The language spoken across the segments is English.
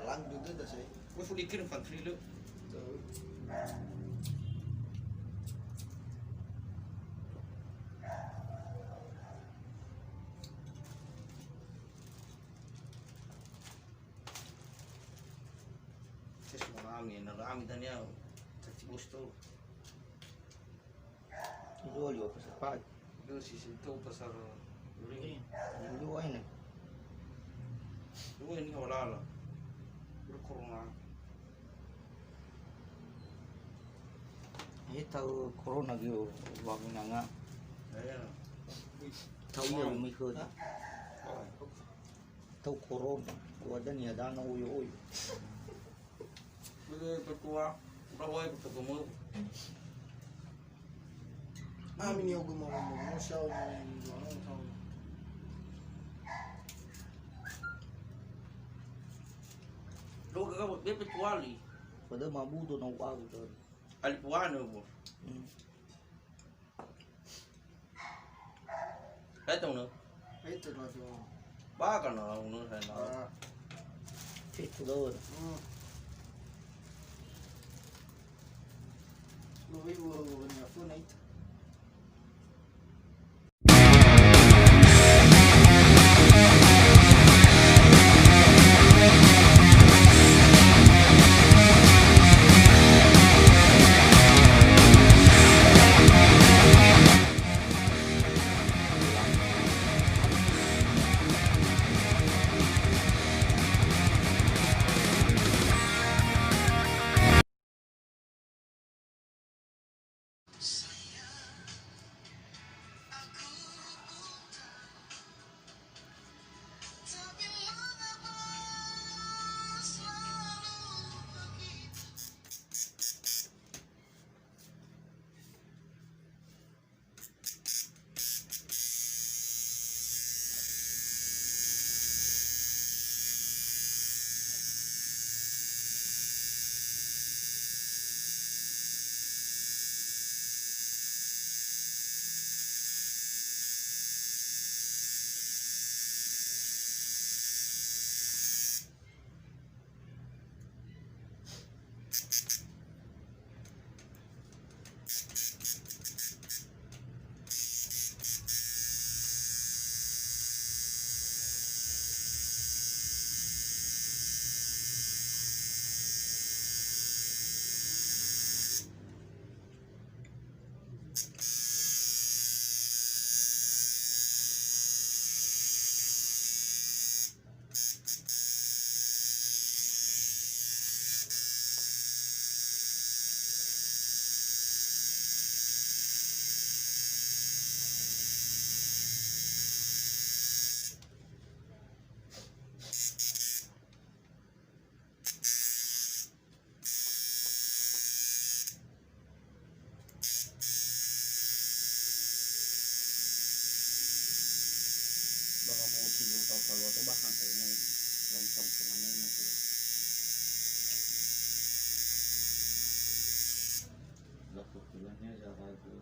Alang dito dah saya. Gue sudah dikirim infanteri lu. Saya semua rami dan ya, caci bos tu. Itu oleh pasar pagi. Itu sisi itu pasar Duri. Itu ini. Itu ini awal lah. Corona. Ini tahu corona gitu, waktu nggak. Ya. Tahu ya mikir. Tahu corona, gua ada nih ada anak uyu. Ketua, berapa ketemu? Amin ya gue mau siapa yang doang tahu. Lo kagak dia petuali. Pada mabuto na uago tuh. Alipuano mo. Ito no. Itu lah tuh. Baka na uno sa na. Itu doon. Lebih buru-buru nih aku naik. Baka mo silo ka palo to baka kayo na yung sampungan na yun. Lapot lang niya sa kago.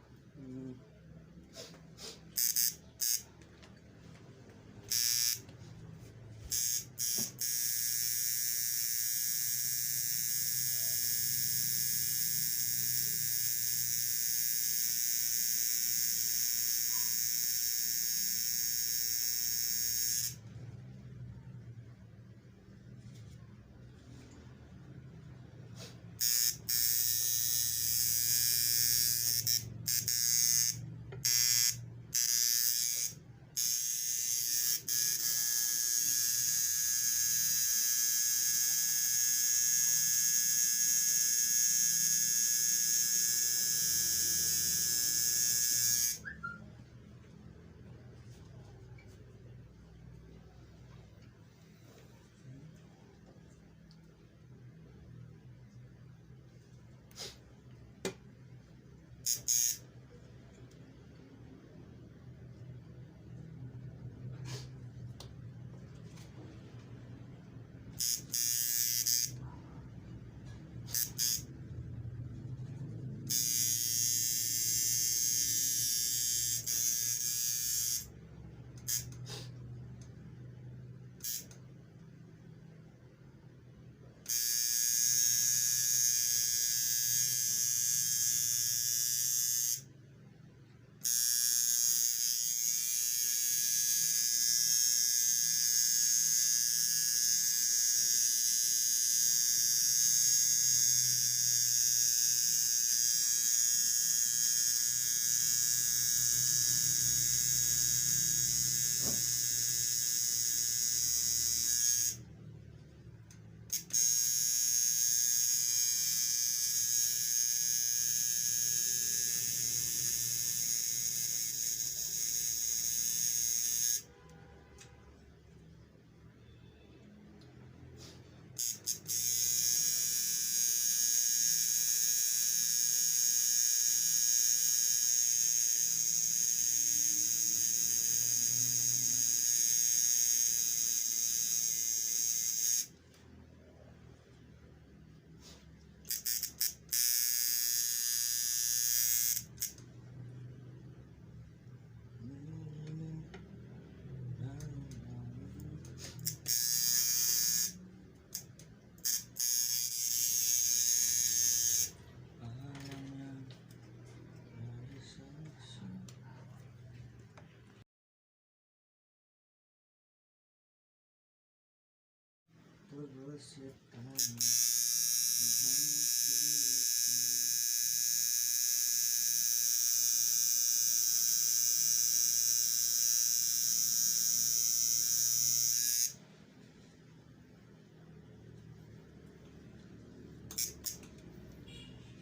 bersetan.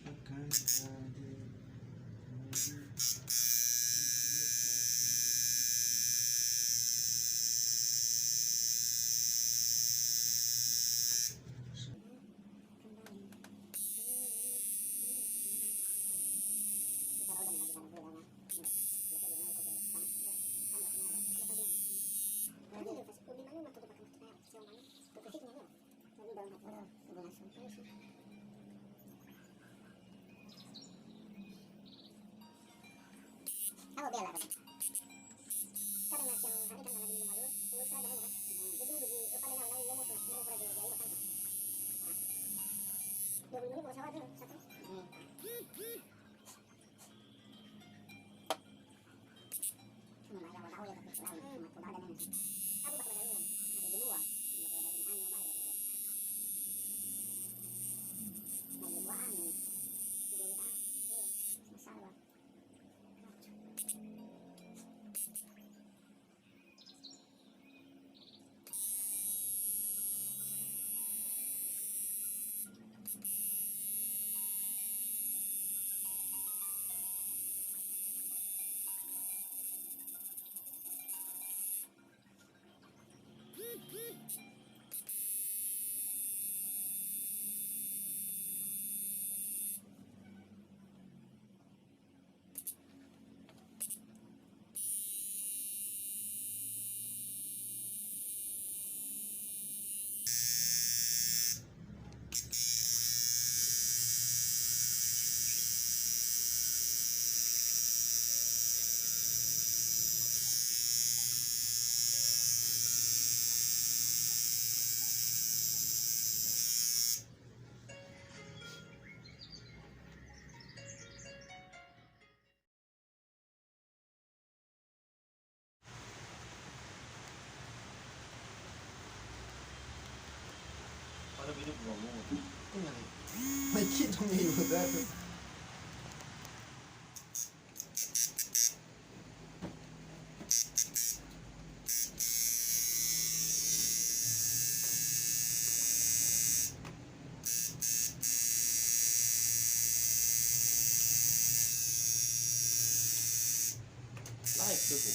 Akan hadir. Ako bela ka. Kada na siyang hari kan nalagin lumalu, ulo sa dahil ka. Jadi bagi upaya na lang mo sa mo para dia ay bakal. 20 menit mo sa wala satu. Cuma ada tahu ya tapi selalu cuma kuda dan ini. Aku tak ada yang ada di luar. Ada anu baru. Nah, di luar anu. Jadi masalah. Para hidup ngomong. Tingnan. May kid umiiwa dati. Live tuh bu.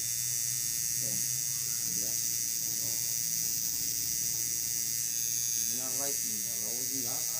Ini live nih, kalau dia apa